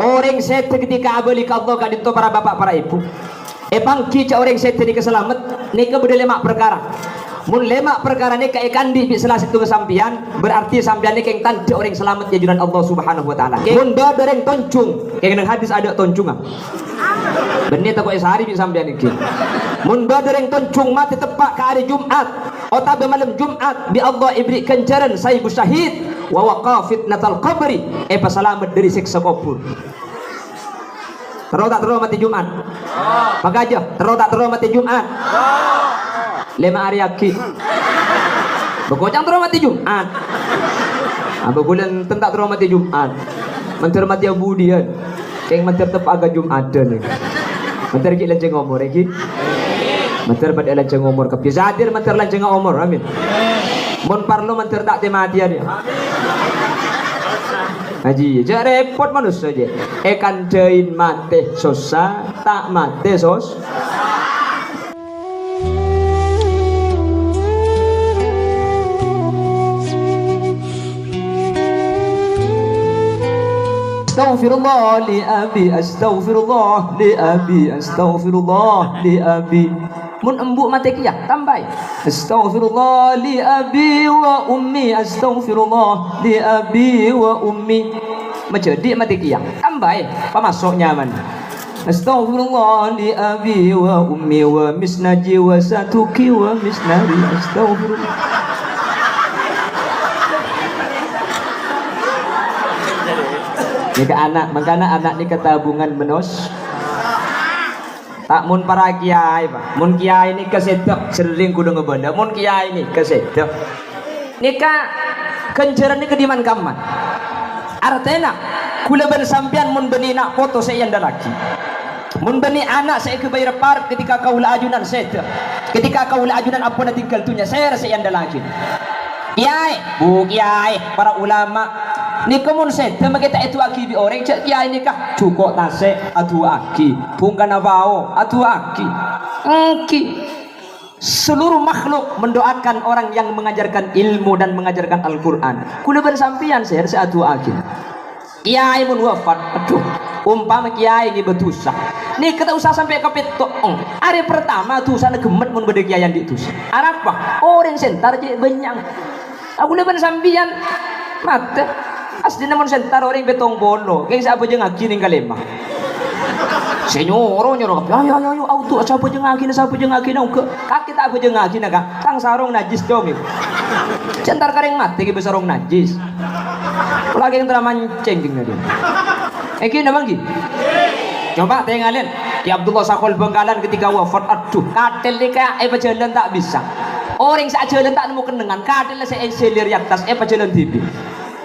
Orang setan ketika abali ka Allah kadito para bapak para ibu. Pangki ca orang setan ni keselamat nika beda lemak perkara. Mun lemak perkara ni ka kandi bi salah satu kesampian berarti sampian ni keng tanda orang selamat ya junan Allah Subhanahu wa taala. Mun do dereng toncung keng nang hadis ada toncungan. Benih tak kau sehari bi sampian iki. Mun do dereng toncung mati tepak ka hari Jumat otabe malam Jumat bi Allah ibri kencaran saibu syahid wa waqa fitnatal qabri pasalamat dari siksa kubur. Terus tak terus mati Jumat? Maka aja terus tak terus mati Jumat? 5 hari lagi bekocang terus mati Jumat. Apa bulan tentak terus mati Jumat? Mentir mati abudian keng mentir tepak agak Jumat nih. Mentir ki lanceng umur iki. Mentir pada lanceng umur kebiasa hadir mentir lanceng umur amin. Mun parlo mentir tak temati dia. Haji, jangan repot manusia aja. Kan jain mate sosa, tak mate sos. Astaghfirullah li abi, astaghfirullah li abi, astaghfirullah li abi. Mun embuk mati kia tambai astaghfirullah li abi wa ummi, astaghfirullah li abi wa ummi. Menjadi mati kia tambai pemasuknya man astaghfirullah li abi wa ummi wa misnaji wa satuki wa misnari, astaghfirullah. Nika anak mangkana anak ni ketabungan menos tak mun para kiai pak, mun kiai ni kesedek sering kudu ngebenda, mun kiai ni kesedek nika kenceran ni kediman kaman artena kula bersampian mun beni nak foto saya anda lagi mun beni anak saya kebayar par ketika kaula ajunan sedek ketika kaula ajunan apa na tinggal tunya saya rasa anda lagi kiai bu kiai para ulama ni kemun sedek makita itu aki bi orang cak kiai ni kah cukup tase atu aki bungkana bau atu aki engki. Seluruh makhluk mendoakan orang yang mengajarkan ilmu dan mengajarkan Al-Quran. Kula bersampian saya atu aki kiai mun wafat aduh umpama kiai ni betusa ni kita usah sampai ke petok hari pertama tu sana gemet mun bede kiai yang ditus apa orang sentar je benyang aku le bersampian mate asli namun sentar orang betong bono keng siapa je ngaki ning kalema senyoro nyoro ayo auto siapa je ngaki na ke kaki tak apa je ngaki na ka tang sarong najis dong ibu sentar kareng mate ke besarong najis lagi yang telah mancing dia iki namang gi coba tengalin di Abdullah Sakhul Bengkalan ketika wafat aduh kadel nika jalan tak bisa orang sak jalan tak nemu kenengan kadel saya selir atas jalan TV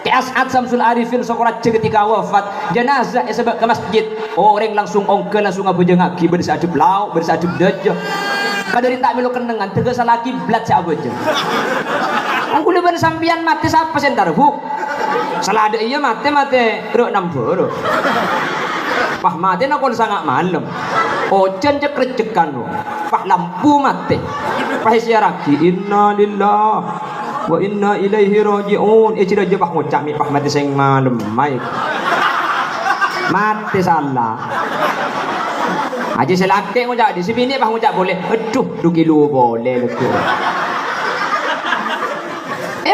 ke As'ad Samsul Arifin Sokorat ketika wafat jenazah sebab ke masjid orang langsung ongkel langsung abu jengaki bersadep lau bersadep dejo kadari tak melu kenengan tegas lagi blat siapa aja aku leban sampian mati siapa sentar bu salah ada iya mati rok 60 pah mati nak sangat malam ojan cek recekan pah lampu mati pah siaraki inna lillah wa inna ilaihi raji'un cira je pah ngucap mi pah mati sing malam mai mati salah aja selake ngucap di sini pah ngucap boleh aduh 2 kilo boleh lekuk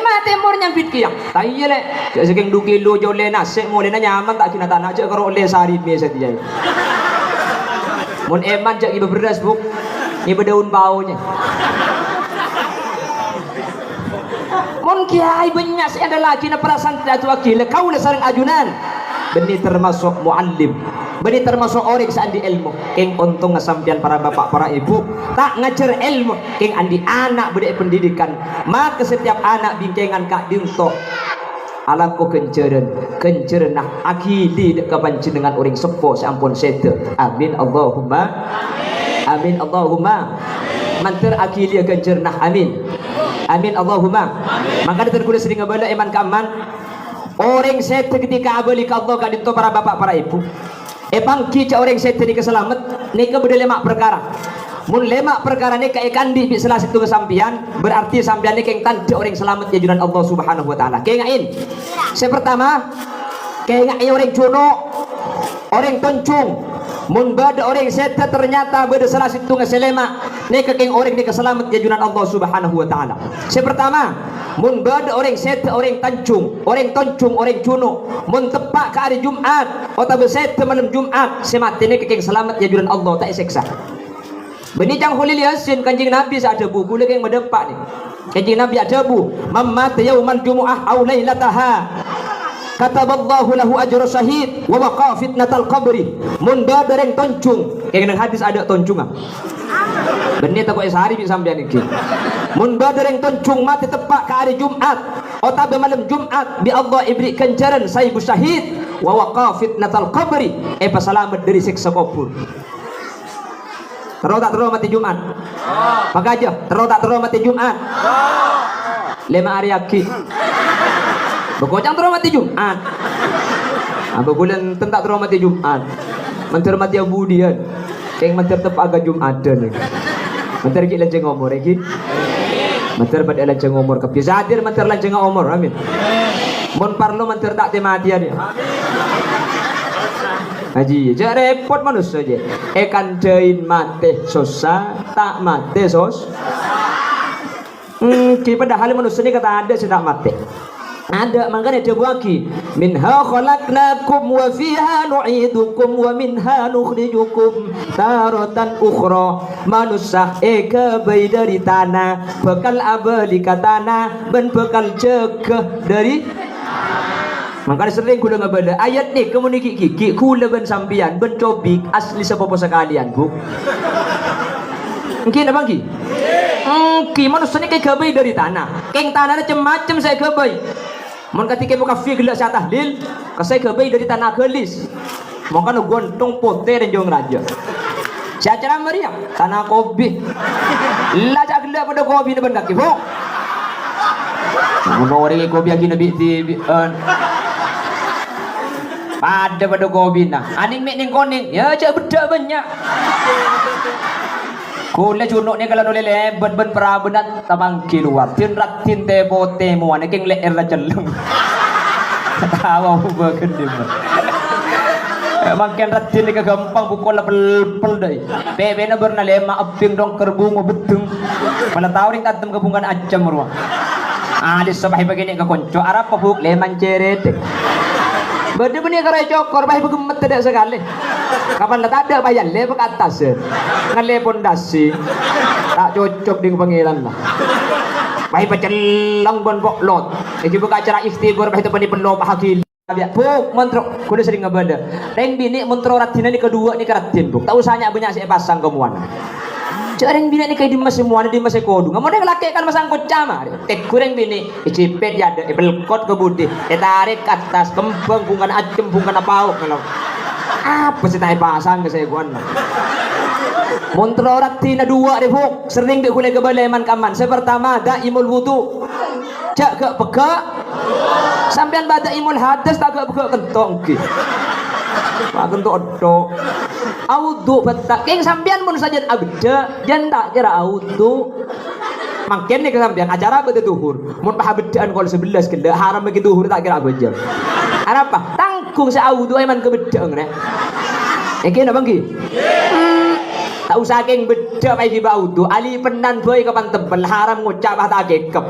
mati mur nyampit kiang tak iya le cak saking 2 kilo jole nasik mulai na nyaman tak kena tanah cak karo le sari biasa dia mun eman cak iba beras bu iba daun baunya mun kiai banyak sih ada lagi na perasaan tidak tua gila kau le sareng ajunan benih termasuk muallim benih termasuk orang seandi ilmu keng untung ngasampian para bapak para ibu tak ngajar ilmu keng andi anak beda pendidikan maka setiap anak bingkengan kak diuntok alaku kenceran nah akidi kapan dengan orang sepo sampun sete amin Allahumma amin Allahumma mantir akili kenceran nah amin amin Allahumma maka terkulis sering ngabala iman kaman orang sete ketika abali ka Allah kadito para bapak para ibu pangki ca orang sete ni keselamat nika beda lemak perkara mun lemak perkara ni ka kandi bi salah satu kesampian berarti sampian ni keng tanda orang selamat ya junan Allah Subhanahu wa taala kengain saya pertama kengai orang jono orang toncung mun bada orang seta ternyata bada salah situ ngaselema ni kekeng orang ni keselamat jajunan Allah Subhanahu wa taala. Pertama, mun bada orang seta orang tancung, orang toncung, orang cuno, mun tepak ke hari Jumat atau seta malam Jumat semati ni kekeng selamat jajunan Allah tak seksa. Beni jang hulil yasin kanjing Nabi ada buku lagi yang mendepak ni. Kanjing Nabi ada bu, mammat yaumal jumu'ah aw lailataha kataballahu lahu ajra syahid wa waqa fitnatal qabri. Mun badereng toncung, kayak nang hadis ada toncungan. Beni tak kok sehari bisa sampean iki. Mun badereng toncung mati tepak ke hari Jumat atau malam Jumat bi Allah ibri kencaran saibu syahid wa waqa fitnatal qabri. Selamat dari siksa kubur. Terus tak terus mati Jumat? Maka aja, terus tak terus mati Jumat? 5 hari lagi. Bekocang terus mati Jumat. Apa bulan tentak terus mati Jumat? Menter mati Abu Dian. Keng menter tepak agak Jumat nih. Menter ki lanceng umur lagi. Menter pada lanceng umur kebiasa hadir menter lanceng umur. Amin. Mon parlo menter tak temati dia. Haji, jangan repot manusia aja. Ekan jain mate sosa, tak mate sos. Padahal manusia ini kata ada sudah mate. Ada, makanya dia buaki. Minha khalaqnakum wa fiha nu'idukum wa minha nukhrijukum taratan ukhra. Manusia eka bayi dari tanah, bekal abadi ka tanah, ben bekal cegah dari. Makanya sering kula ngabada ayat ni kemudian kiki kula ben sampian ben cobik asli sepopo sekalian bu. Mungkin apa ki? Ki manusia ni kayak gabai dari tanah. Keng tanah macam-macam saya gabai. Mun ketika buka fi gelas tahlil, saya gabai dari tanah gelis. Makanya gontong pote dan jong raja. Saya cara meriam tanah kopi. Lajak gelap pada kopi ni ben kaki bu. Mun orang kopi lagi nabi ti pada kopi nah aning mek ning koning ya cak bedak banyak kule cunuk ni kalau noleh lebat ben perabenat tabangki luar tin rat tin te pote mu ane keng le era celung tawa begendim makin rat tin ni gampang pukul pel dai bebe na berna lema aping dong kerbu mo betung pala tawring tatem kebungan acam ruang alis sabah begini ke konco arab pabuk leman ceret. Bener-bener kerai cokor bayi begemet tidak sekali. Kapan tak ada bayan le ke atas ngale pondasi tak cocok dengan pangeran lah. Bayi pecelong bon boklot. Jadi buka acara ikhtibar bayi tu penuh bahagia. Buk mentro kuda sering ngabada. Reng bini mentro ratina ni kedua ni keratin buk. Tak usahnya banyak saya pasang kemuan. Jarang bini ni kayak di semua di masa kodu. Nggak mau deh laki kan masang kocama. Tek kurang bini, icipet ya ada, belkot ke budi, tarik ke atas, kembang bungan acem bungan apa kalau apa sih tay pasang ke saya guan. Montro ratina dua deh buk, sering deh kulai ke baleman kaman. Saya pertama ada imul wudu, cak ke peka, sampean baca imul hadas tak ke peka kentong ki. Pak kentong odo. Audu betak keng sampean mun saja abda jan tak kira audu makin nih kesampean acara betul tuhur mun paha bedaan kalau 11 kenda haram begitu tuhur tak kira aja apa tanggung sa audu eman ke bedang nih iki na bangki tak usah keng beda pai di audu ali penan boy kapan tebel haram ngucap tak gekep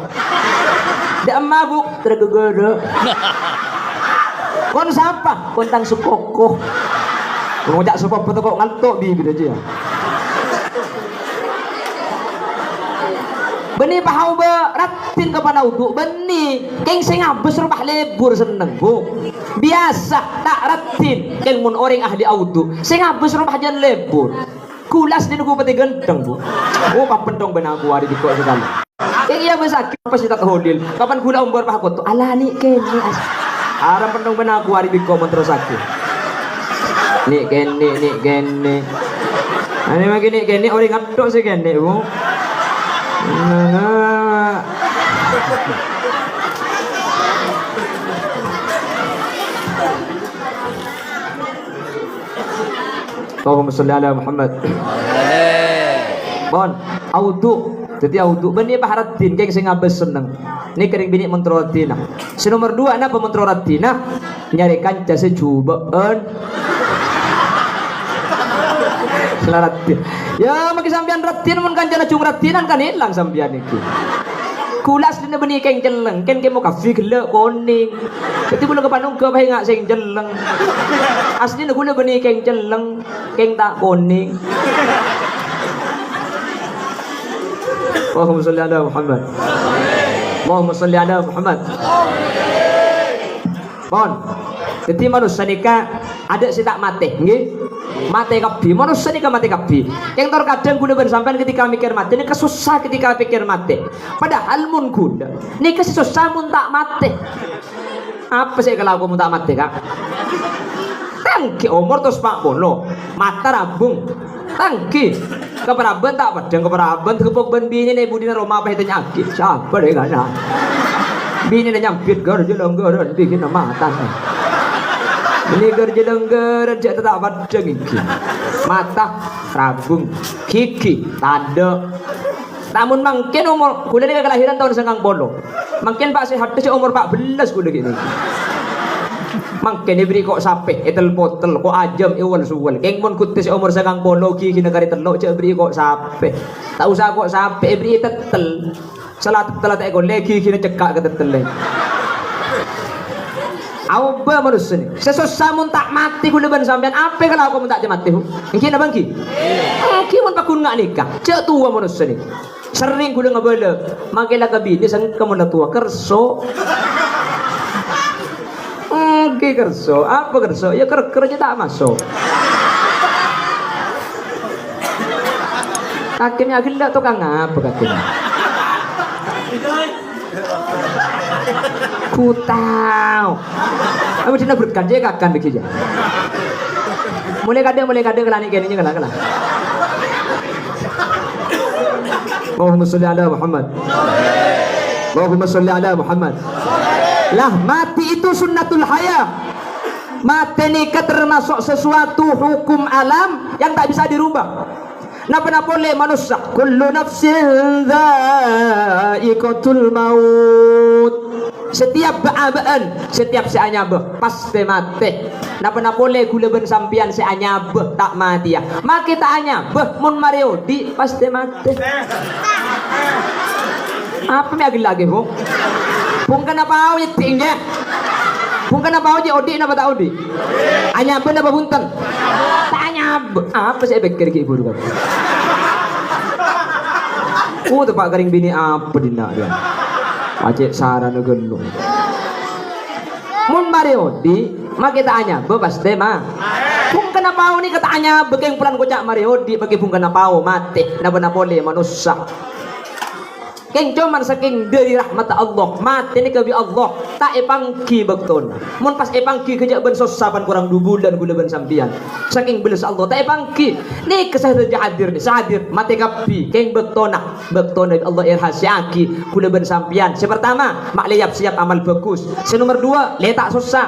dak mabuk tergegere kon sapa kon tang sukokoh ngojak sebab betul kok ngantuk bibir aja. Beni pahau be ratin kepada uduk beni keng sing abes rumah lebur seneng bu. Biasa tak ratin keng mun orang ahli audu sing abes rumah jan lebur. Kulas di nuku peti genteng bu. Oh papendong ben aku hari dikok sekali. Keng iya besakit pas tak hodil. Kapan kula umbar pah koto alani keng aram pendong ben aku hari dikok mentero sakit. Nik gene ane magi nik gene orang ngadok sih gene bu Allahumma sholli ala Muhammad bon audu jadi audu beni baharatin kayak sing ngabes seneng ini kering bini mentroratina. Nomor 2 apa mentroratina nyarikan jasa cobaan Ratin. Ya maki sampean ratin mun kancana cung ratinan kan hilang sampean iki. Kulas dina beni keng jeleng, ken kemo kafi gele koning. Dadi kula kepanung ke bae ngak sing jeleng. Asline kula beni keng jeleng, keng tak koning. Allahumma sholli ala Muhammad. Allahumma sholli ala Muhammad. Mon. Jadi manusia nika ada si tak mati, nggih. Mati kabeh, manusia nika mati kabeh. Yang terkadang kula ben sampean ketika mikir mati nika susah ketika pikir mati. Padahal mun kula nika susah mun tak mati. Apa sih kalau aku mun tak mati, Kak? Tangki umur terus Pak Bono, mata rabung. Tangki keperaban tak padang keperaban kepok ben bini nih budina Roma apa itu nyakit. Siapa deh kana? Bini nih nyampit gar jelenggaran bikin mata. Ini kerja lenggaran cek tak padang iki. Mata rabung, gigi, tanda. Namun mungkin umur kula ini kelahiran tahun 90. Mungkin Pak sehat si umur 14 kula gini. Mungkin diberi kok sape, etel potel, kok ajam iwal suwal. Keng mon kutis umur 90 gigi negari telok cek beri kok sape. Tak usah kok sape beri tetel. Salah tetel tak ekor lagi gigi cekak ke tetel. Apa manusia ni? Sesusah mun tak mati kula ben sampean apa kalau aku mun tak mati? Engki na bangki? Engki mun pakun ngak nikah. Cek tua manusia ni. Sering kula ngabala. Makilah kabini sang kamu tua kerso. Engki kerso. Apa kerso? Ya kerja tak masuk. Kakinya gila tukang apa kakinya? Ku tahu. Aku cina berkerja kakan begitu. Mulai kadang kelani kene kalah. Allahumma sholli ala Muhammad. Allahumma sholli ala Muhammad. Lah mati itu sunnatul haya. Mati nikah termasuk sesuatu hukum alam yang tak bisa dirubah. Napa boleh manusia? Kullu nafsin dha'iqatul maut. Setiap baabaan, setiap seanyabah pasti mati. Napa boleh kula ben sampian seanyabah tak mati ya. Maki tak anyabah mun Mario di pasti mati. Apa mi lagi bu? Pung kenapa awit tinggi? Pung kenapa awit odi napa tak odi? Anyabah napa bunten? Tak anyabah. Apa saya pikir ke ibu dulu? Tempat kering bini apa dina dia? Acek sarana gelung. Mun Mario di mak kita anya bebas deh mah. Pung kenapa ni katanya begeng pulan kocak Mario di bagi pung kenapa mati napa boleh manusia. Keng cuman saking dari rahmat Allah mati ni kebi Allah tak epangki bekton. Mun pas epangki kejak ben sosapan kurang 2 bulan gula ben sampian. Saking belas Allah tak epangki. Ni kesah hadir ni sahadir mati kapi keng bektona Allah irhasiaki gula ben sampian. Pertama mak liap siap amal bagus. Nomor 2 letak susah.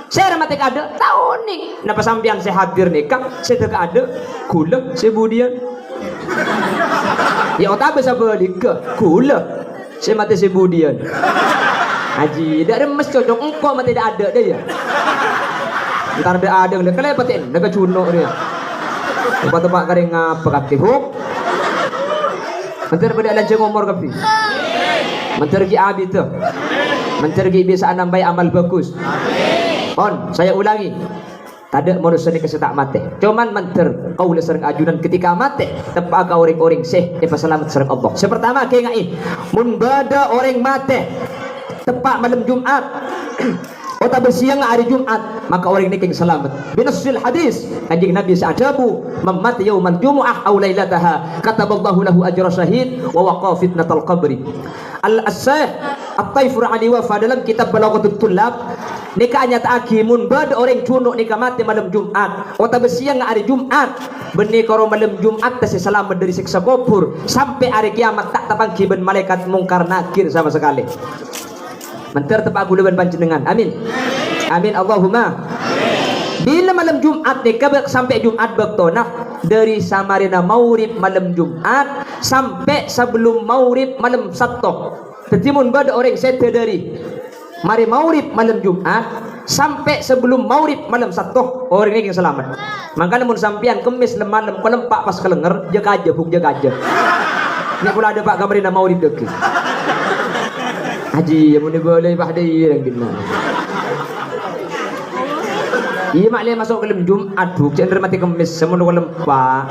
Saya mati kada tahu ni. Napa sampian saya hadir nikah saya tak ada gula sebudian. Ya otak bisa balik ke gula saya mati sebudian haji dak remes cocok engkau mati dak ada dia ntar dak ada dia kelepatin dak cuno dia tempat-tempat kering ngapa kaki huk mentar pada lanceng umur kapi mentar gi abi tu mentar gi bisa nambai amal bagus on saya ulangi. Ada manusia ni kesetak mati. Cuman menter kau sering ajunan ketika mati. Tepak kau orang-orang seh. Lepas selamat serang Allah. Pertama kaya ngai. Mun bada orang mati. Tepak malam Jumat. Atau bersiang hari Jumat. Maka orang ni keng selamat. Binasil hadis. Kanjeng Nabi sa'adabu. Mamati yawmal jumu'ah aw laylataha. Kataballahu lahu ajra syahid. Wa waqa fitnatal qabri. Al-Asah. At-Taifur Ali Wafa dalam kitab Balaghatul Tullab. Nikah nyata akimun bad orang cunuk nikah mati malam Jumat. Atau bersiang hari Jumat. Benih karo malam Jumat tasi selamat dari siksa kubur sampai hari kiamat tak tapangki ben malaikat mungkar nakir sama sekali. Menter tepak gula ben panjenengan. Amin. Amin Allahumma. Bila malam Jumat nikah sampai Jumat bektona dari Samarina Maurib malam Jumat sampai sebelum Maurib malam Sabtu. Tetimun bad orang sete dari mari Maurib malam Jumat sampai sebelum maurib malam satu orang ini yang selamat. Makanya mun sampian kemis malam ko lempak pas kelenger jaga aja buk jaga aja. Ini pula ada Pak kamarina maurib deki. Haji mun boleh bah deui yang gimana. Iya makle masuk ke Jumat buk cender mati kemis semun ko lempak.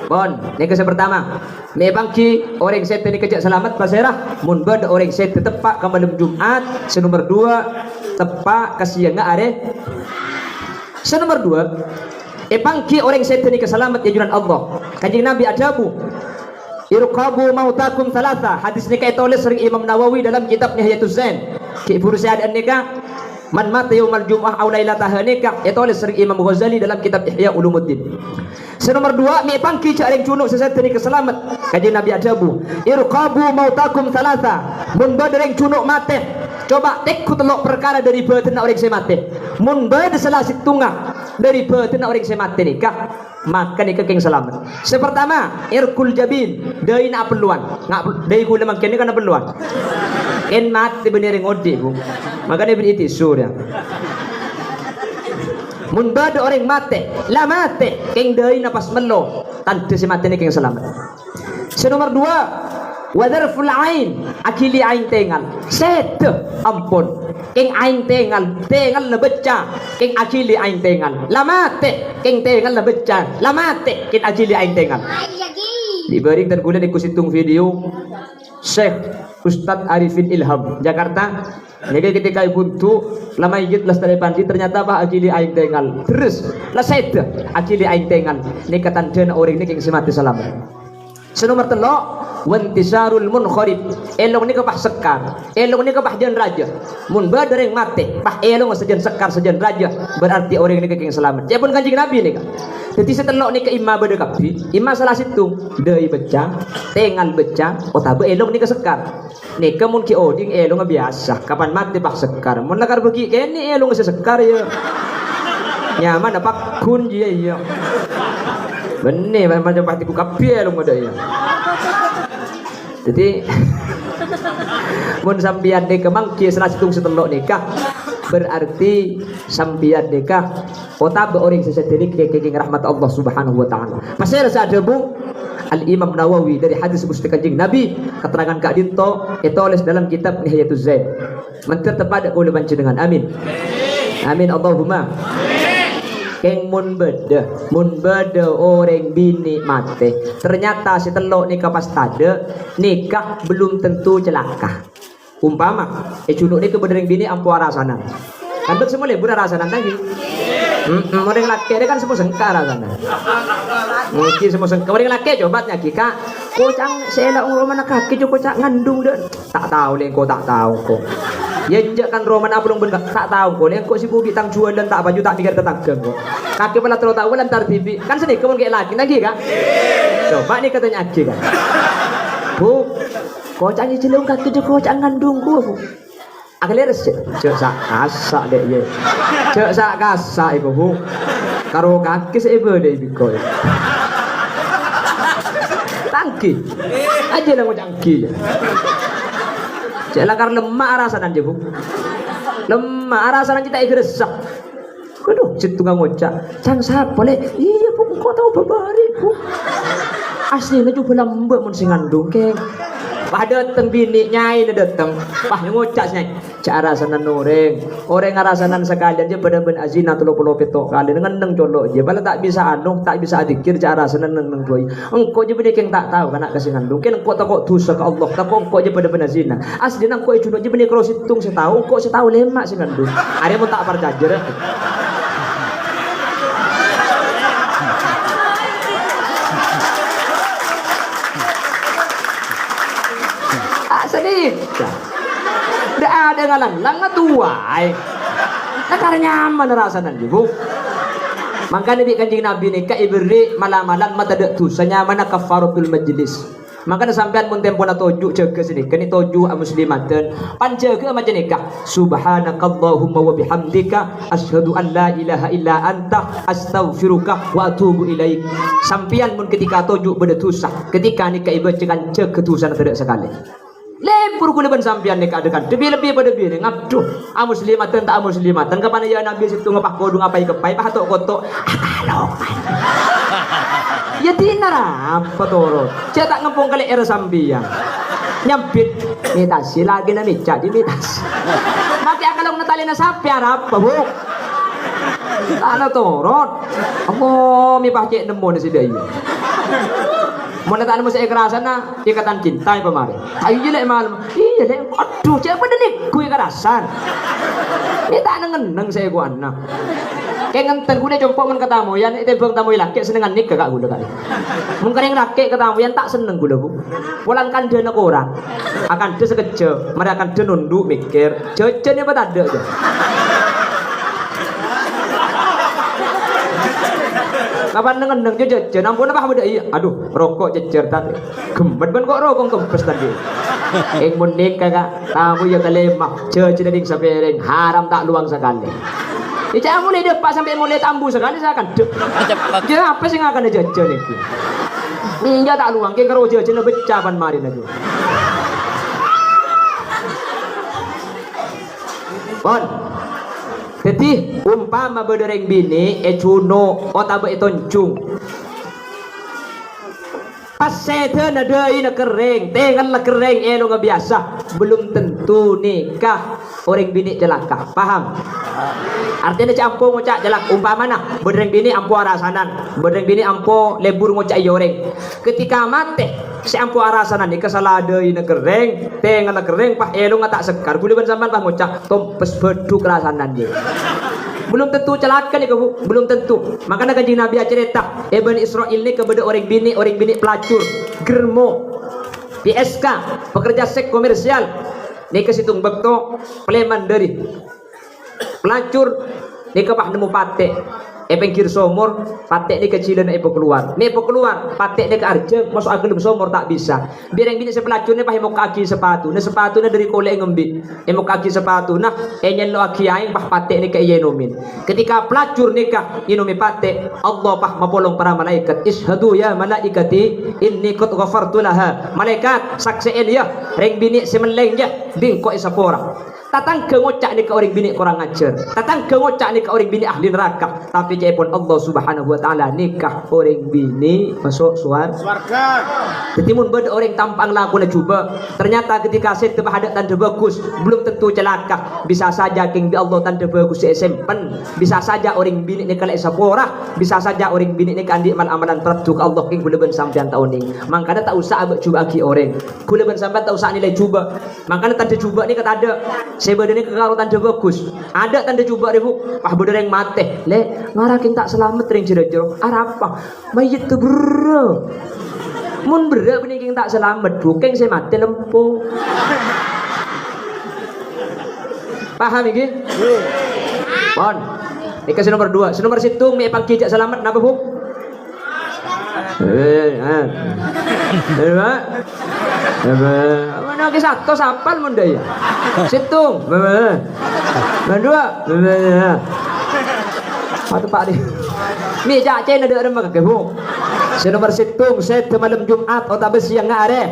Bon, ini kisah pertama. Mebangki orang set ini kejak selamat pasirah. Mun bad orang set tepak ke malam Jumat. Senomor 2 tepak kasihan nggak are. Senomor 2 bangki orang set ini keselamat ya juran Allah. Kanjeng Nabi adabu. Irqabu mautakum thalatha. Hadis nikah tulis sering Imam Nawawi dalam kitabnya Hiyatus Zain. Ki ibu Sa'ad nikah man mata yaumal jum'ah aw lailataha nikah ya tulis sering Imam Ghazali dalam kitab Ihya Ulumuddin. Senomor 2 mi pangki cak areng cunuk seset ni keselamat. Kanjeng Nabi adabu irqabu mautakum thalatha. Mun badereng cunuk mate coba tekku telok perkara dari batin orang saya mate. Mun bad salah situngah dari batin orang saya mate nikah maka nikah keng selamat. Sepertama irkul jabin deui na perluan ngak deui kula makin ni kana perluan en mate bener ngode bu makanya beri tisu ya. Mun bad orang mate la mate keng deui na pas melo tante si mate ni keng selamat. Senomor 2 wadarful ain akili ain tengal set ampun keng ain tengal lebeca keng akili ain tengal lamate keng tengal lebeca lamate keng akili ain tengal diberi dan kuliah di kusitung video Syekh Ustadz Arifin Ilham Jakarta. Jadi ketika buntu lama igit lestari panji ternyata bah akili ain tengal terus lah set akili ain tengal ni katan den orang ni keng semati selamat. Senomor 3 wantisarul munkharib elong ni kapah sekar elong ni kapah jen raja mun badereng mate pah elong sejen sekar sejen raja berarti orang ni keng selamat. Ya pun Kanjeng Nabi ni kan. Jadi setelok ni ke imma berdekapi imma salah situ deui beca tengal beca otabe elong ni ke sekar ni kemun ki oding elong biasa kapan mate pah sekar mun lakar begi kene elong se sekar ya nyaman dapat kun je ya benih macam pati ku kapi elong ada ya. Jadi mun sampian deka mangki salah situng setelok nikah berarti sampian deka otak orang sesetiri kekeng rahmat Allah Subhanahu wa taala. Pasal ada bu Al Imam Nawawi dari hadis Gusti Kanjeng Nabi keterangan Kak Dinto ditulis dalam kitab Nihayatul Zain. Mentir tepada kula banci dengan amin. Amin Allahumma. Keng mun beda orang bini mate ternyata si telok nikah pas tade nikah belum tentu celaka. Umpama cunuk ni kebenereng bini ampu arasanan kan semua lebur arasanan lagi orang laki dia kan semua sengkar arasanan mungkin semua sengkar orang laki coba nyaki kak kocang sela mana kaki coba kocak ngandung dan tak tahu leh kau tak tahu kau ya kan roman apa belum benar tak tahu kau yang kau si bubi tang jual dan tak baju tak mikir tentang kau kaki pernah terlalu tahu lantar TV kan sedih kau kayak laki lagi kan coba nih katanya lagi kan bu kocak ni celung kaki tu kocak ngandung ku bu akhirnya resep cek sak kasak dek ye cek sak kasak ibu bu karo kaki seibu dek ibu kau tangki aja lah mau tangki cek lakar lemak rasanan je bu lemak rasanan kita ikhresah aduh situ nggak ngocak cang siapa le iya bu kau tahu babari bu aslinya juga lembek mun sing ngandung keng pah dateng bini nyai dateng pah ngocak nyai cara sanan orang ngarasanan sekalian je pada ben azina 30 petok kali ngendeng colok je bala tak bisa anu tak bisa adikir cara sanan neng boy engko je bini keng tak tahu kana kasih ngandung ken engko takok dosa ke Allah takok engko je pada ben azina asli nang engko cunuk je bini kalau situng setahu engko setahu lemak sing ngandung are mun tak percaya sedih udah ada ngalang lang tuai nah karena nyaman rasanan ibu makanya di Kanjeng Nabi ni ka ibri malam-malam mata dek tu senyaman kafaratul majlis makanya sampean mun tempo na toju jaga sini kani toju muslimaten pan jaga macam nikah subhanakallahumma wa bihamdika asyhadu an la ilaha illa anta astaghfiruka wa atubu ilaik sampean mun ketika toju beda tusah ketika nikah ibu cekan jaga tusan tidak sekali Lempur kula ban sampean nek adegan. Lebih pada bini ngaduh. Muslimatan tak muslimatan kapan ya Nabi situ ngepah kodung apa kepai pah tok kotok. Akalokan. Ya dinara apa toro. Saya tak ngempung kali era sampean. Nyambit mitasi lagi na mica di mitas. Maki akalong natali na sapi harap pa buk. Ano torot. Ako mi pacek nemo na si Dayo. Mau nataan mo sa ikarasan na ikatan cinta ya pamari. Ayo jela malam. Iya deh. Aduh, siapa nih gue ikarasan. Ini tak nengeneng saya gua anak. Kayak ngenten gue coba men katamu yan itu bang tamu laki senengan nik kakak gue kali. Mungkin yang laki katamu yan tak seneng gue gue. Pulang kan dia nak orang akan dia sekejap. Mereka akan dia nunduk mikir. Jajannya apa tak ada aja. Kapan neng jajan ampun apa beda iya aduh rokok jejer tadi gembet ban kok rokok kempes tadi munik kakak tamu ya kalemah jajan ding sapereng haram tak luang sekali Ica mulai depak sampai mulai tambu sekali saya akan jadi apa sih nggak akan jajan itu iya tak luang kayak karo jajan becah ban mari lagi bon. Jadi umpama berdereng bini cuno otabe itoncung pas sete na deui na kering tengan la kering elo nga biasa belum tentu nikah orang bini jelaka paham artinya campo ngocak jelak umpama nah berdereng bini ampo arasanan berdereng bini ampo lebur ngocak yoreng ketika mate si ampo arasanan nikah salah deui na kering tengan la kering pah elo nga tak sekar kuliban sampan pah ngocak tompes beduk rasanan dia belum tentu celaka nih kamu belum tentu makanya kanjeng Nabi cerita Bani Israel ini kepada orang bini pelacur germo PSK pekerja seks komersial nih ke situng bekto pleman dari pelacur nih ke pak nemu pate pengkir somor patek ni kecilan keluar patek ni ke arjeng masuk akal somor tak bisa biar yang bini sepelacur ni pah kaki sepatu na dari kolek ngembi kaki sepatu nah nyelo aki aing pah patek ni ke inomin ketika pelacur nikah inomi patek Allah pah mapolong para malaikat ishadu ya malaikati inni qad ghafartu laha malaikat saksiin ya reng bini semeleng ya bingko isapora tatang ngocak ni ke orang bini kurang ajar tatang ngocak ni ke orang bini ahli neraka tapi pun Allah subhanahu wa ta'ala nikah orang bini masuk surga jadi mun beda orang tampang laku na cuba ternyata ketika saya ada tanda bagus belum tentu celaka bisa saja king di Allah tanda bagus sempen bisa saja orang bini ni kala isapora bisa saja orang bini ni kandi mal amalan praduk Allah king kuleban sampean tahun ini makanya tak usah abek cuba aki orang kuleban sampean tak usah nilai cuba makanya tanda cuba ni kata ada saya ini kekaro tanda bagus ada tanda coba ribu pah bener yang mate le ngarakin tak selamat ring jero-jero apa mayit tu bro mun berak bening tak selamat bukan saya mati lempo paham iki pon dikasih nomor 2 nomor situng me pangki jak selamat napa bu mana ke satu sapal mun daya situng dua satu pak di mi jak cen ada remah ke bu nomor situng set malam Jumat otak siang ngare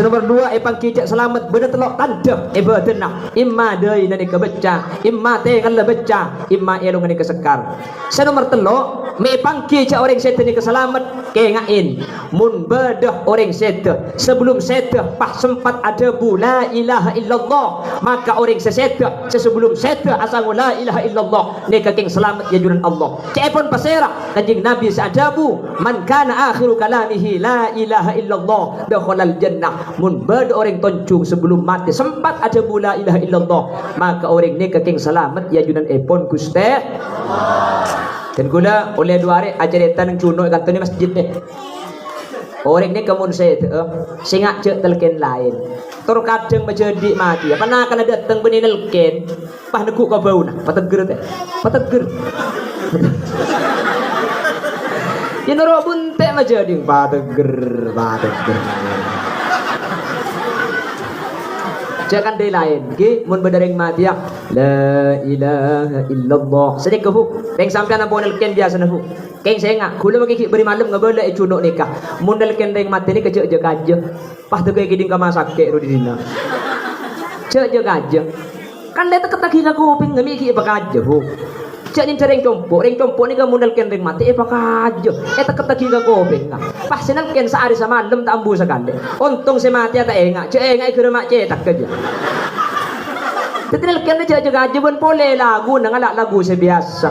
nomor 2 pangki jak selamat bener telok tanda bedenah imma deui nani kebeca imma tengan le beca imma elong nani kesekar nomor telok me pangki jak orang set ni keselamat kengain mun bedah orang set sebelum set pah sempat ada bu la ilaha illallah maka orang set sebelum set asal la ilaha illallah ni keng selamat ya junan Allah cepon pasera kanjeng Nabi sadabu man kana akhiru kalamihi la ilaha illallah dakhalal jannah mun bedah orang toncung sebelum mati sempat ada bu la ilaha illallah maka orang ni keng selamat ya junan epon Gusti dan gula oleh 2 hari ajarita ng cuno kanto ni masjid deh orang ni kamun saya singak cek telken lain tur kadang menjadi mati apa nak kena datang benih telken pah nekuk kau bau nah pateger teh pateger ya noro bunte menjadi pateger jangan dari lain okay? Mun bedereng mati ya la ilaha illallah sedek bu teng sampean apa nelken biasa na bu Keng sengak, kula bagi beri malam ngabala cunuk nikah. Mundal kendeng mati ni kecek je kaje. Pah tegay kiding ka masake ro di dina. Cek je kaje. Kan leta ketagi ka kuping ngami ki pa kaje ho. Cek ni reng compok ni ka mundal kendeng mati pa kaje. Eta ketagi ka kuping nga. Pah senang ken sa ari sa malam ta ambu sa kande. Ontong se mati ata engak, cek engak ke mak cetak kaje. Tetel ken cek je kaje bon pole lagu nang lagu se biasa.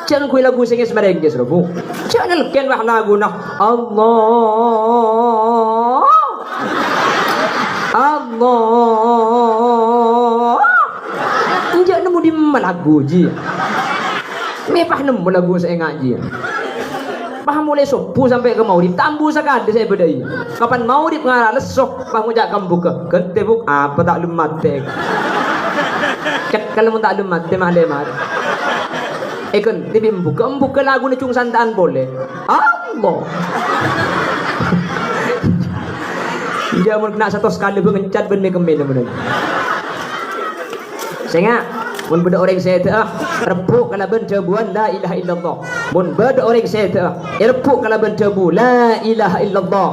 Jangan kuy lagu sing merengges robo. Jangan ken wah lagu nak Allah. Allah. Enjak nemu di lagu ji. Mepah nemu lagu saya ngaji. Paham mulai subuh sampai ke maurib tambu sakade saya bedai. Kapan maurib ngara lesok pah ngujak kambuka. Kente buk apa tak lemat tek. Cek kalau tak lemat teh mah lemar. Ekon, tibi membuka lagu ni cung santaan boleh. Allah. Dia mun kena satu sekali bengencat benih kemen bener. Senga, mun beda orang saya tu repuk kalau ben cebuan la ilaha illallah. Mun beda orang saya tu repuk kalau ben cebu la ilaha illallah.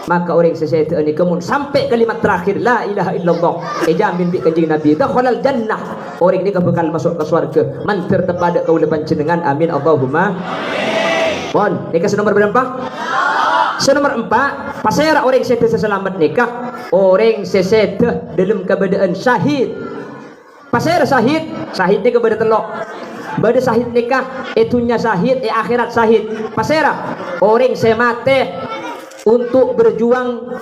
Maka orang sesuatu ini kemun sampai kalimat terakhir la ilaha illallah jamin bi kanjeng Nabi dakhalal jannah orang ini bakal masuk ke surga man tertepada kau depan jenengan amin Allahumma pon nikah nomor berapa nomor 4 pasera orang sesuatu selamat nikah orang sesuatu dalam keadaan syahid pasera syahid ni kepada telok bada syahid nikah itunya syahid akhirat syahid pasera orang semate untuk berjuang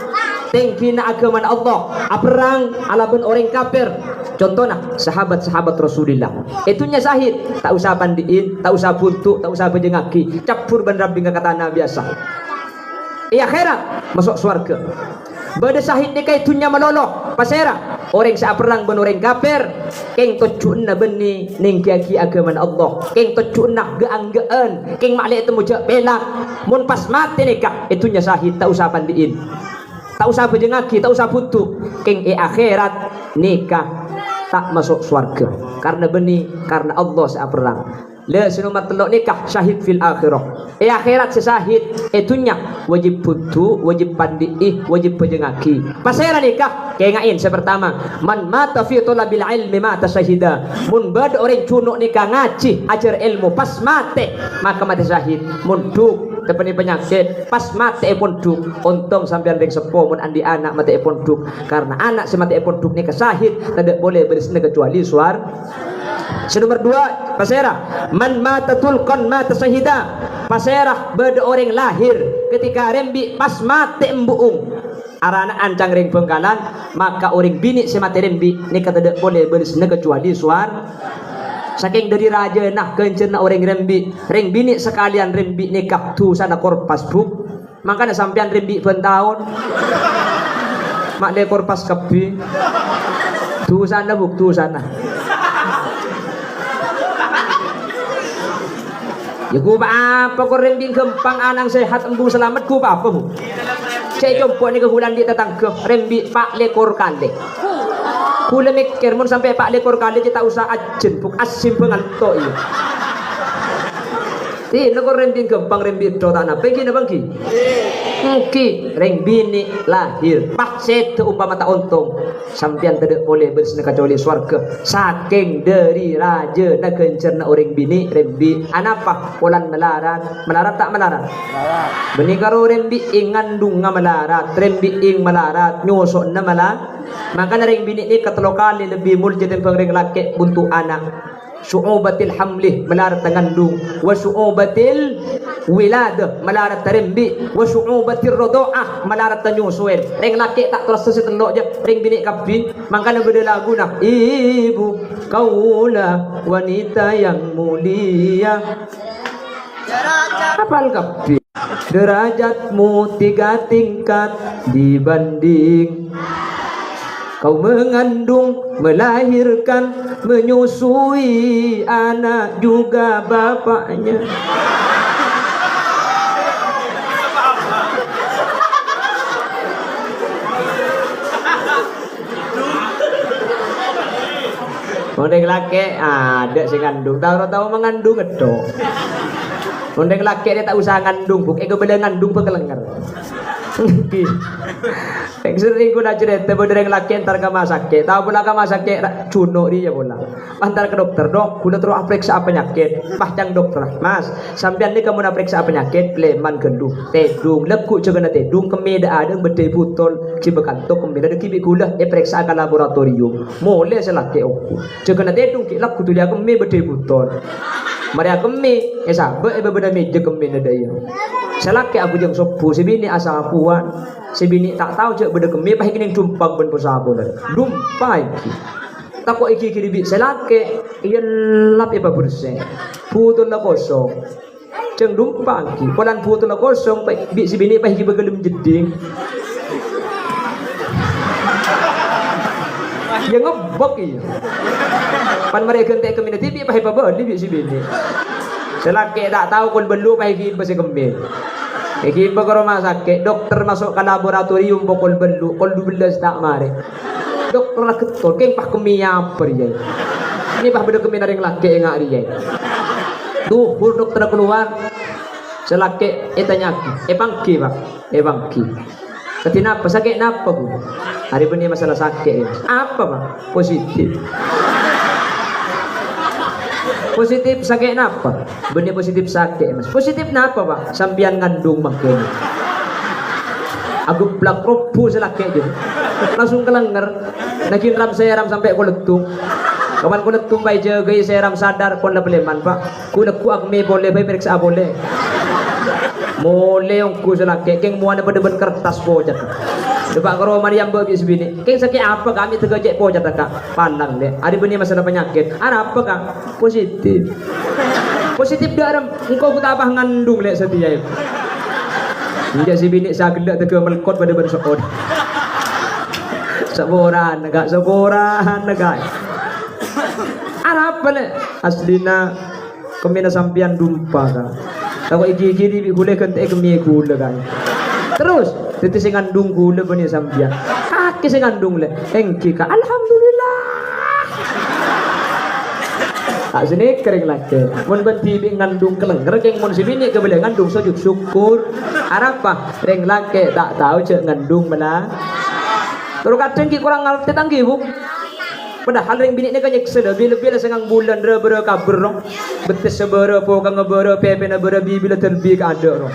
tengkina agama Allah perang alaban orang kafir contohnya sahabat-sahabat Rasulullah itunya syahid tak usah pandiin tak usah buntuk tak usah bejengaki capur ban rabbi katana biasa akhirat masuk surga bada syahid nikah itunya meloloh pasera orang sa perang ban orang kafir keng tocuna beni ning kiaki agama Allah keng tocuna geang-gean keng maklek temu jak belak mun pas mati nikah itunya syahid tak usah pandiin tak usah bejengaki tak usah buntuk keng akhirat nikah tak masuk surga karena beni karena Allah sa perang la sunumat telok nikah syahid fil akhirah akhirat syahid itunya wajib buntu wajib pandiih wajib bejengaki pasera nikah kengain pertama man mata fi talabil ilmi mata syahida mun bad orang cunuk nikah ngaji ajar ilmu pas mati maka mati syahid mun duk tepeni penyakit pas mati pun duk untung sampean ring sepo mun andi anak mati pun duk karena anak semati pun duk nikah syahid tidak boleh berisna kecuali suar nomor 2 pasera man mata tulqan mata syahida pasera beda orang lahir ketika rembi pas mati embuung arana ancang ring Bengkalan maka orang bini semati rembi nikah tidak boleh berisna kecuali suar saking dari raja nah kencerna orang rembi ring bini sekalian rembi nikah tu sana korpas buk makanya sampean rembi pentahun mak de korpas kepi tu sana buk tu sana ya ku apa kau rembi gempang anang sehat embung selamat ku apa bu saya jumpa ni kehulan di tetangga rembi pak lekor kali kula mikir mun sampai pak lekor kali kita usah ajen buk asim penganto iya negor rembi gempang rembi do tanah pergi na bangki Ki ring bini lahir pak setu umpama tak untung sampean tidak boleh bersih kecuali swarga saking dari raja na kencerna orang bini rembi anapa polan melarat tak melarat benih karo rembi ingandung nga melarat rembi ing melarat nyusok na melarat maka na ring bini ni katlo kali lebih mulja tempang ring laki buntu anak su'ubatil hamlih melarat tangandung wa su'ubatil wiladah melarat terembi wa su'ubatir rodo'ah melarat tanyusuin ring laki tak terus setelok je ring bini kapi makanya beda lagu nak ibu kaulah wanita yang mulia apal kapi derajatmu 3 tingkat dibanding kau mengandung, melahirkan, menyusui anak juga bapaknya. Orang laki ada sing ngandung, tahu mengandung itu. Undang laki dia tak usah ngandung, buk ego bela ngandung pekelenger. Yang sering guna cerita bener yang laki antar ke masakit, tahu pula ke masakit cuno dia pula. Antar ke dokter, dok, kuda terus periksa penyakit. Pahcang dokter, mas, sampai ni kamu nak periksa penyakit, leman gendung, tedung, lekuk juga na tedung, kemeda ada betul putol, cibekantok kemeda ada kibik gula, periksa ke laboratorium. Boleh selaki aku, juga na tedung, lekuk tu dia kemeda betul putol. Mereka kemi, sahabat berbeda meja kemi ada ya. Selaki aku jeng sopu, si bini asal puan, si bini tak tahu cak beda kemi, pahik ini jumpa ben pesabun, jumpa iki. Tak kok iki kiri bik selaki, iya lap apa bersih, putun na kosong, ceng jumpa iki, kolan putun na kosong, bik si bini pahik begelem jeding. Ya ngebok iya. Pan mereka entek kemina tibi pahik apa beli si bini. Selaki tak tahu kon belu pahik besi kembil. Iki ke rumah sakit, dokter masuk ke laboratorium pokol belu, kol 12 tak mari. Dokter nak ketol, keng pah kemia apa dia. Ini pah beda kemina ring laki ngak dia. Tuh, dokter keluar. Selaki tanya aku, pangki pak, pangki. Ketina apa sakit napa bu? Hari ini masalah sakit. Apa pak? Positif. Positif sakit napa? Benih positif sakit mas. Positif napa pak? Sampian ngandung makanya. Aku plak robu selaki aja. Langsung kelenger. Nakin ram saya ram sampai kuletung. Kawan kuletung baik jaga saya ram sadar kon lebleman pak. Kuleku aku me boleh baik periksa boleh. Mole yang ku selaki keng muana pada ben kertas pojat. Depak karo Mariam bagi sebini. Keng sakit apa kami tegajek pojat kak. Pandang deh. Ada benih masalah penyakit. Ada apa kak? Positif. Positif dalam engkau kutabah ngandung lek setia. Tidak si bini saya gelak tega melkot pada ben sokod. Saboran negak, saboran negak. Ada apa lek? Aslina kemina sampian dumpa kak. Tahu iki di gule kentek kemi gule kan. Terus tete sing ngandung gule bani sampian. Kaki sing ngandung le. Engki ka alhamdulillah. Tak sini kering lagi. Mun benti bi ngandung kelenger keng mun sibini ke boleh ngandung sujud syukur. Arapa reng laki tak tahu cek ngandung mana. Terus kadang ki kurang ngerti tanggi bu. Padahal ring bini ni kan nyeksa dah bila sengang bulan bera kabur rong betes sebera po kang bera pepe na bera bila terbi ka ada rong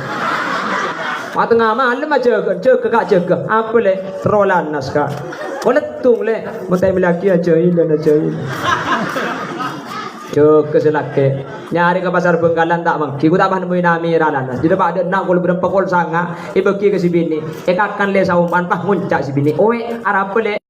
tengah malam aja jaga kak jaga apa le trolan nas kak koletung le mentai melaki aja ilan jaga selake nyari ke pasar Bengkalan tak mangki ku tak bahan mui nami ralan jadi pak ada nak kol berempat kol sanga ibeki ke si bini ekakan le saumpan pah muncak si bini oe arapa le